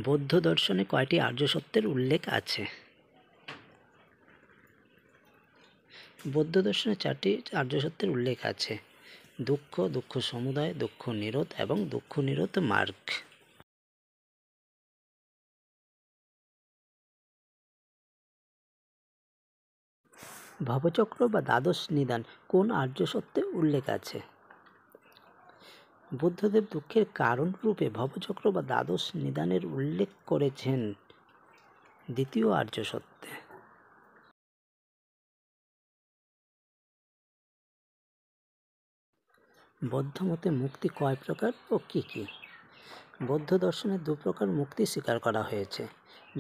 বৌদ্ধ দর্শনে কয়টি আর্য সত্যের উল্লেখ আছে? বৌদ্ধ দর্শনে 4টি আর্য সত্যের উল্লেখ আছে: দুঃখ, দুঃখ সমুদয়, দুঃখ নিরোধ এবং দুঃখ নিরোধ মার্গ। ভবচক্র বা দ্বাদশ নিদান কোন আর্য সত্যে উল্লেখ আছে? বুদ্ধদেব দুঃখের কারণ রূপে ভবচক্র বা দ্বাদশ নিদানের উল্লেখ করেছেন দ্বিতীয় আর্য সত্যে। বৌদ্ধ মতে মুক্তি কয় প্রকার ও কি কি? বৌদ্ধ দর্শনে 2 প্রকার মুক্তি স্বীকার করা হয়েছে,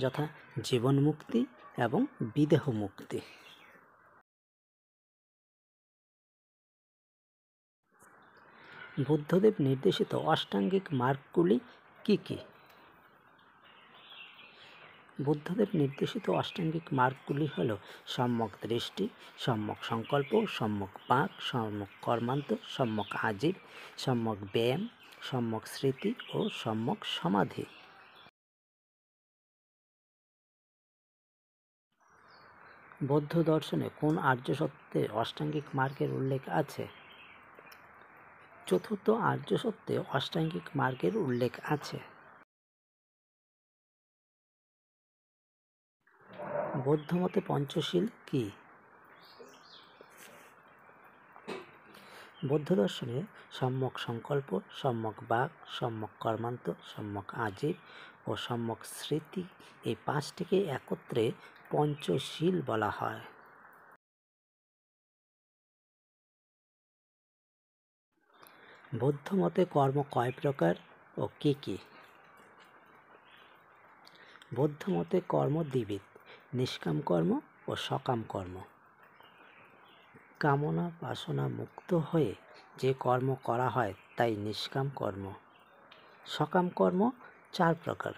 যথা জীবন মুক্তি এবং বিদেহ মুক্তি। বুদ্ধদেব নির্দেশিত অষ্টাঙ্গিক মার্গগুলি কি কি? বুদ্ধদেব নির্দেশিত অষ্টাঙ্গিক মার্গগুলি হল সম্যক দৃষ্টি, সম্যক সংকল্প, সম্যক বাক, সম্যক কর্মান্ত, সম্যক আজীব, সম্যক ব্যায়াম, সম্যক স্মৃতি ও সম্যক সমাধি। বৌদ্ধ দর্শনে কোন আর্য সত্যে অষ্টাঙ্গিক মার্গের উল্লেখ আছে? চতুর্থ আর্য সত্যে অষ্টাঙ্গিক মার্গের উল্লেখ আছে। বৌদ্ধ মতে পঞ্চশীল কি? বৌদ্ধ দর্শনে সম্যক সংকল্প, সম্যক বাক, সম্যক কর্মান্ত, সম্যক আজীব ও সম্যক স্মৃতি এই 5টিকে একত্রে পঞ্চশীল বলা হয়। বৌদ্ধ মতে কর্ম কয় প্রকার ও কি কি? বৌদ্ধ মতে কর্ম দ্বিবিধ: নিষ্কাম কর্ম ও সকাম কর্ম। কামনা বাসনা মুক্ত হয়ে যে কর্ম করা হয় তাই নিষ্কাম কর্ম। সকাম কর্ম 4 প্রকার,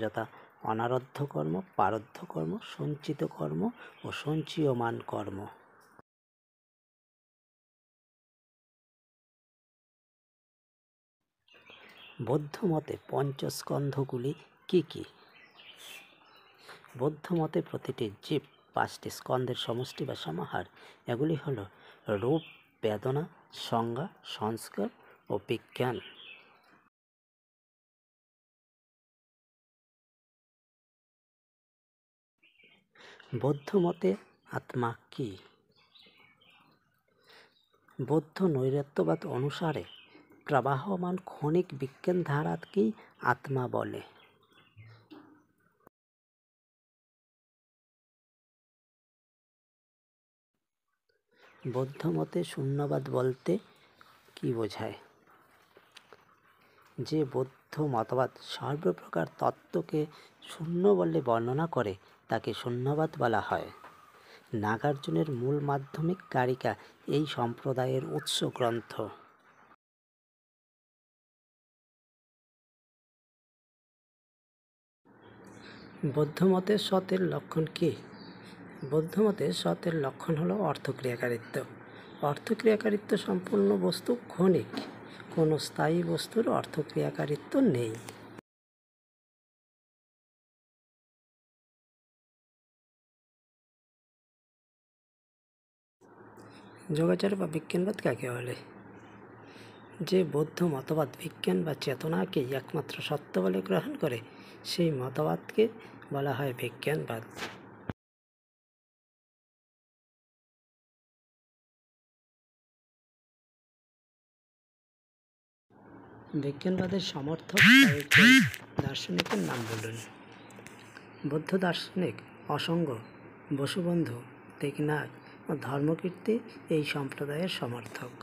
যথা অনারব্ধ কর্ম, পারব্ধ কর্ম, সঞ্চিত কর্ম ও সঞ্চীয়মান কর্ম। বৌদ্ধ মতে পঞ্চস্কন্ধগুলি কি কি? বৌদ্ধ মতে প্রতিটি জীব 5টি স্কন্ধের সমষ্টি বা সমাহার। এগুলি হল রূপ, বেদনা, সংজ্ঞা, সংস্কার ও বিজ্ঞান। বৌদ্ধ মতে আত্মা কি? বৌদ্ধ নৈরাত্যবাদ অনুসারে প্রবাহমান ক্ষণিক বিজ্ঞান ধারাকেই আত্মা বলে। বৌদ্ধ মতে শূন্যবাদ বলতে কি বোঝায়? যে বৌদ্ধ মতবাদ সর্বপ্রকার তত্ত্বকে শূন্য বলে বর্ণনা করে তাকে শূন্যবাদ বলা হয়। নাগার্জুনের মূল মাধ্যমিক কারিকা এই সম্প্রদায়ের উৎস গ্রন্থ। বৌদ্ধ মতে সতের লক্ষণ কি? বৌদ্ধ মতে সতের লক্ষণ হল অর্থক্রিয়াকারিত্ব। অর্থক্রিয়াকারিত্ব সম্পূর্ণ বস্তু ক্ষণিক, কোনো স্থায়ী বস্তুর অর্থক্রিয়াকারিত্ব নেই। যোগাচার বা বিজ্ঞানবাদ কাকে বলে? যে বৌদ্ধ মতবাদ বিজ্ঞান বা চেতনাকেই একমাত্র সত্য বলে গ্রহণ করে সেই মতবাদকে বলা হয় বিজ্ঞানবাদ। বিজ্ঞানবাদের সমর্থক কয়েকজন দার্শনিকের নাম বলুন। বৌদ্ধ দার্শনিক অসঙ্গ, বসুবন্ধু, টেকনাফ ও ধর্মকীর্তি এই সম্প্রদায়ের সমর্থক।